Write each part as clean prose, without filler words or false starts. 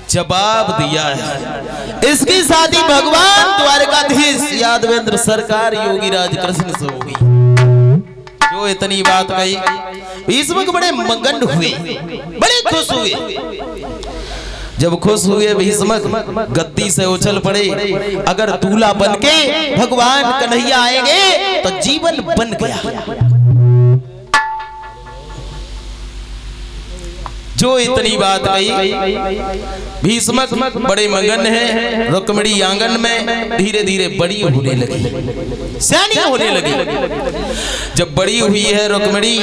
जवाब दिया है। इसकी शादी भगवान द्वारकाधीश यादवेंद्र सरकार योगीराज कृष्ण से होगी। जो इतनी बात कही भीष्मक बड़े मगन हुए, बड़े खुश हुए। जब खुश हुए भीष्मक गद्दी से उछल पड़े, अगर दूल्हा बनके भगवान कन्हैया आएंगे तो जीवन बन गया। जो इतनी बात कही भीष्मक बड़े मगन है। रुक्मिणी आंगन में धीरे धीरे बड़ी होने लगी, सैनिक होने लगी। जब बड़ी हुई है रुक्मिणी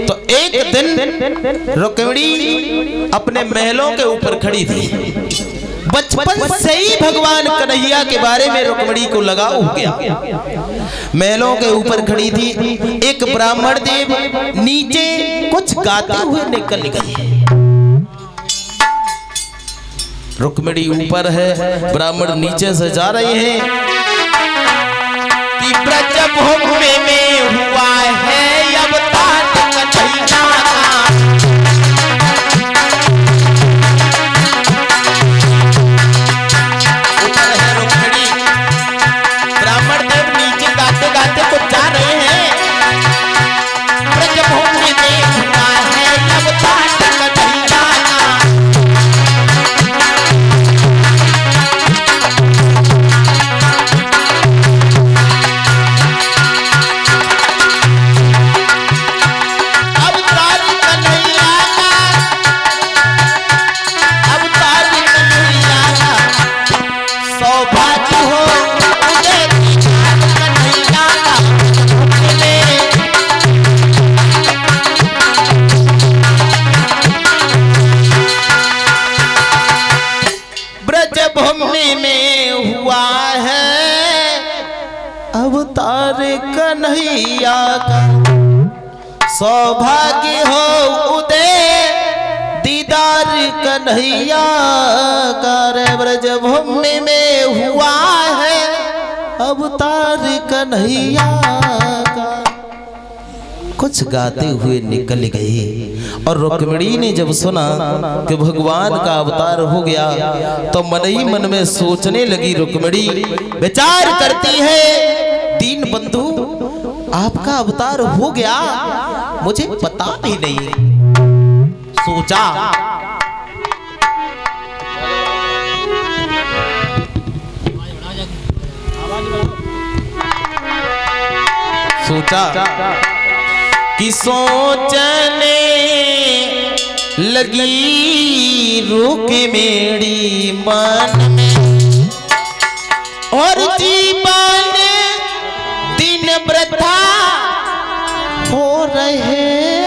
तो एक दिन रुक्मिणी अपने महलों के ऊपर खड़ी थी। बचपन से ही भगवान कन्हैया के बारे में रुक्मिणी को लगाव हो गया। महलों के ऊपर खड़ी थी। एक ब्राह्मण देव नीचे कुछ गाते हुए निकल गए। रुक्मिणी ऊपर है, ब्राह्मण नीचे से जा रहे हैं कि ब्रजभूमि में हुआ है अवतार कन्हैया का। ऊपर है रुक्मिणी, ब्राह्मण देव नीचे गाते गाते कुछ जा रहे हैं। ब्रजभूमि में हुआ है अवतार कन्हैया का। ब्रजभूमि में हुआ है अवतार कन्हैया का। सौभाग्य हो उदय दीदार कन्हैया का। ब्रजभूमि में हुआ है अवतार कन्हैया का। कुछ गाते हुए निकल गए और रुक्मिणी ने जब सुना कि भगवान का अवतार हो गया तो मन ही मन में सोचने लगी। रुक्मिणी विचार करती है, दीन बंधु आपका अवतार हो गया, मुझे पता भी नहीं। सोचा कि सोचने लगी रुक्मिणी मन में, और जीवन दिन वृथा हो रहे हैं।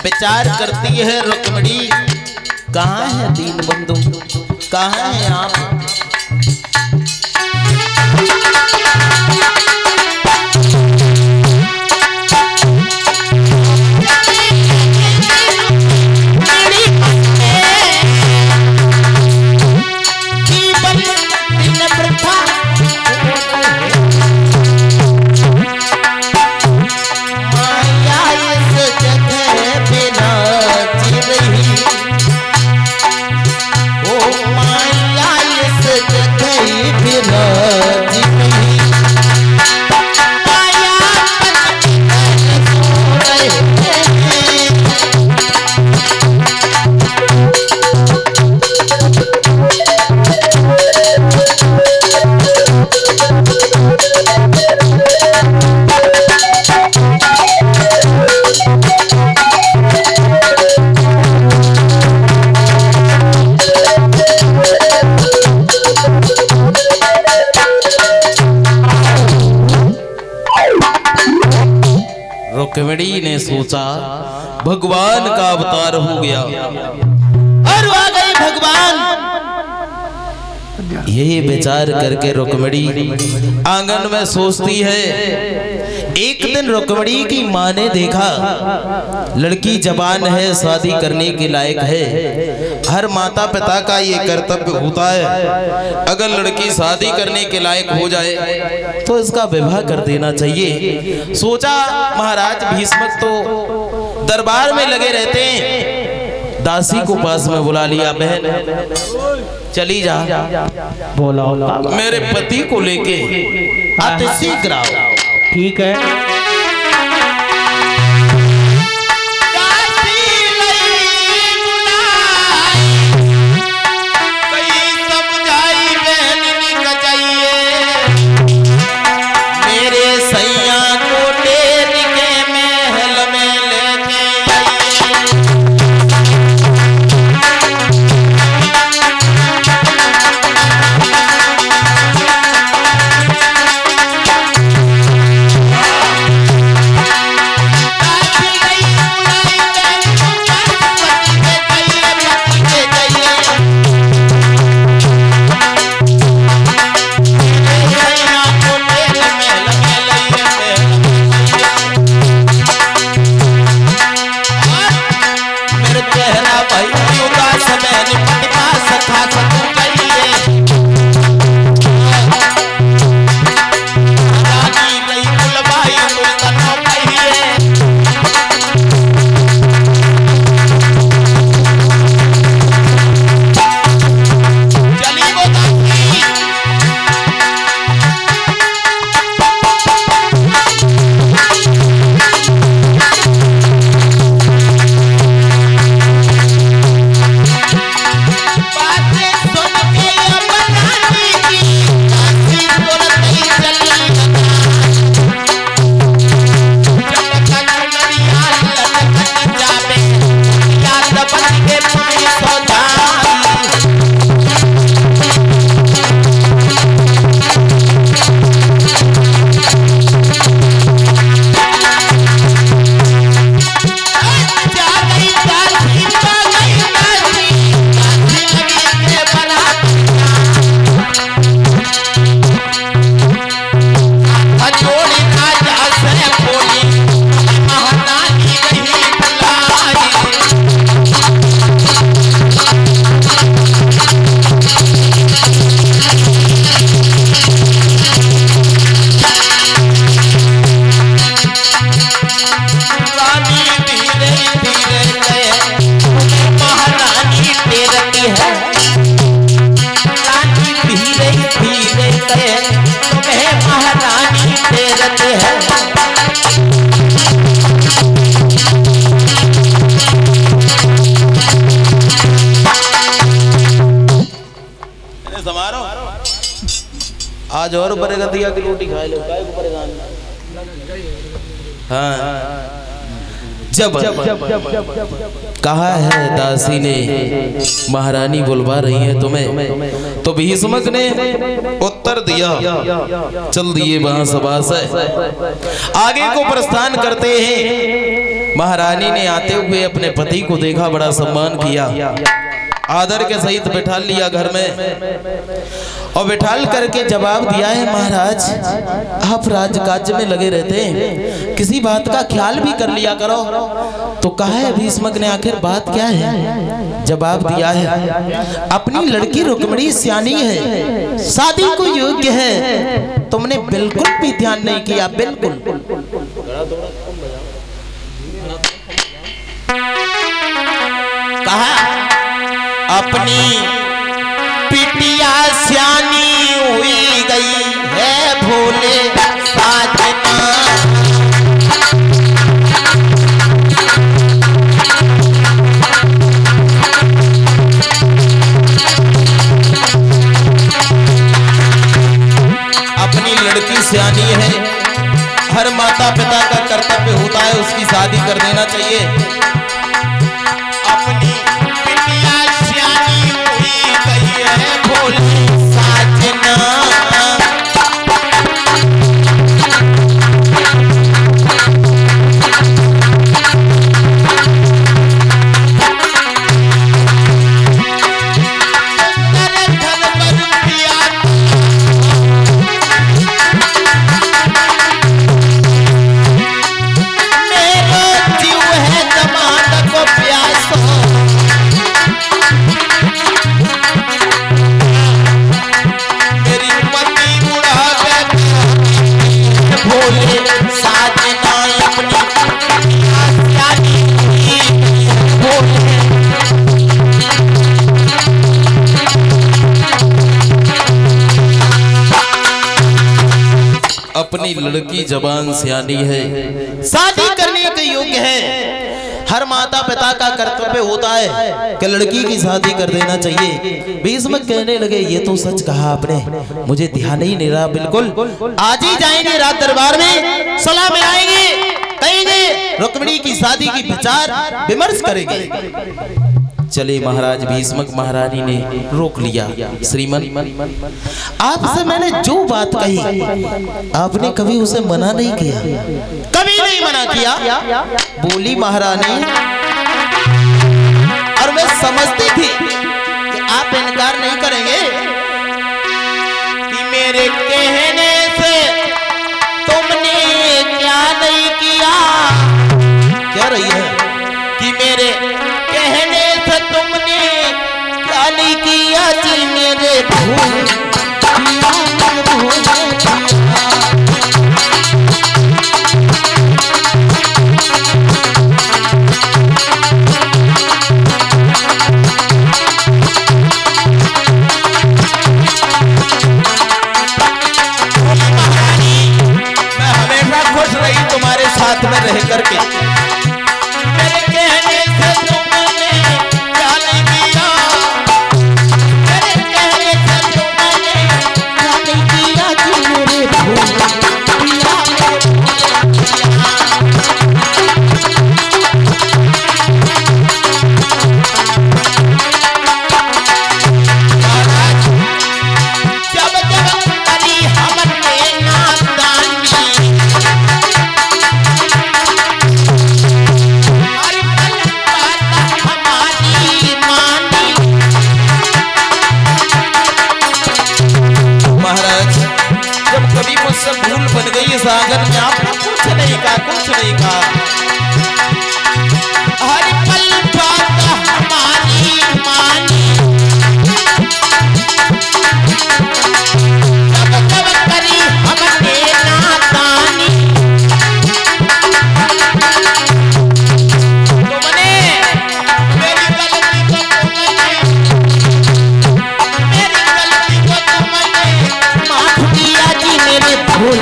विचार करती है रुक्मिणी, कहाँ है दीन बंधु, कहाँ है आप। सोचा भगवान का अवतार हो गया और आ गई भगवान। यही विचार करके रुक्मिणी आंगन में सोचती है। एक दिन रुक्मिणी की माँ ने देखा लड़की जवान है, शादी करने के लायक है। हर माता पिता का ये कर्तव्य होता है, अगर लड़की शादी करने के लायक हो जाए तो इसका विवाह कर देना चाहिए। सोचा महाराज भीष्मक तो दरबार में लगे रहते हैं, दासी को पास में बुला लिया। बहन चली जा, बोला मेरे पति को लेके अति शीघ्र आओ। ठीक है। आज और बरगदिया की रोटी खा लो, काय को परेशान। हाँ जब कहा है दासी ने महारानी बुलवा रही है तुम्हें, तो भीष्मक ने उत्तर दिया चल दिए वहां सभा से। आगे को प्रस्थान करते हैं। महारानी ने आते हुए अपने पति को देखा, बड़ा सम्मान किया, आदर के सहित बिठा लिया घर में और बिठाल करके जवाब दिया है महाराज आप राजकाज में लगे रहते हैं, किसी बात का ख्याल भी कर लिया करो। तो कहा है भीष्मक ने आखिर बात क्या है? जवाब दिया है अपनी लड़की रुक्मिणी सियानी है, शादी को योग्य है, तुमने बिल्कुल भी ध्यान नहीं किया। बिल्कुल कहा अपनी पिटिया सियानी हुई गई है भोले साजना। अपनी लड़की सियानी है, हर माता पिता का कर्तव्य होता है उसकी शादी कर देना चाहिए। अपनी लड़की जवान सियानी है, शादी करने के योग्य है। हर माता पिता का कर्तव्य होता है कि लड़की की शादी कर देना चाहिए। भीष्म कहने लगे ये तो सच कहा आपने, मुझे ध्यान ही नहीं रहा। बिल्कुल आज ही जाएंगे रात दरबार में, सलाह में आएंगे, कहेंगे रुक्मिणी की शादी की विचार विमर्श करेंगे। चले महाराज भीष्मक महारानी ने रोक लिया। श्रीमन आपसे मैंने जो बात कही आपने कभी उसे मना नहीं किया, कभी नहीं मना किया। बोली महारानी, और मैं समझती थी कि आप इनकार नहीं करेंगे कि मेरे कहने से तुमने क्या नहीं किया। क्या रही है कि मेरे कहने से तुमने क्या नहीं किया जी, मेरे भूल मैं हमेशा खुश रही तुम्हारे साथ में रह करके। भूल बन गई इस आंगन में, आपने कुछ नहीं कहा, कुछ नहीं कहा। हर पल बात हमारी मानी, कब कब करी हमने नादानी। तुमने मेरी गलती को माफ किया जी, मेरे भूल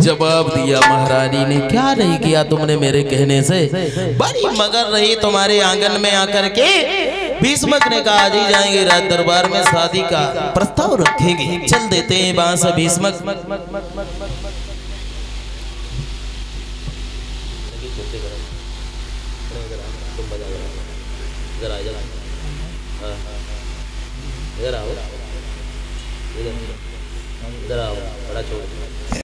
जवाब दिया महारानी ने, क्या नहीं किया तुमने मेरे कहने से। बड़ी मगर रही तुम्हारे आंगन में आकर के। भीष्मक ने कहा आज ही जाएंगे रात दरबार में, शादी का प्रस्ताव रखेंगे, चल देते हैं वहां से। भीष्मक इधर आओ, बड़ा छोड़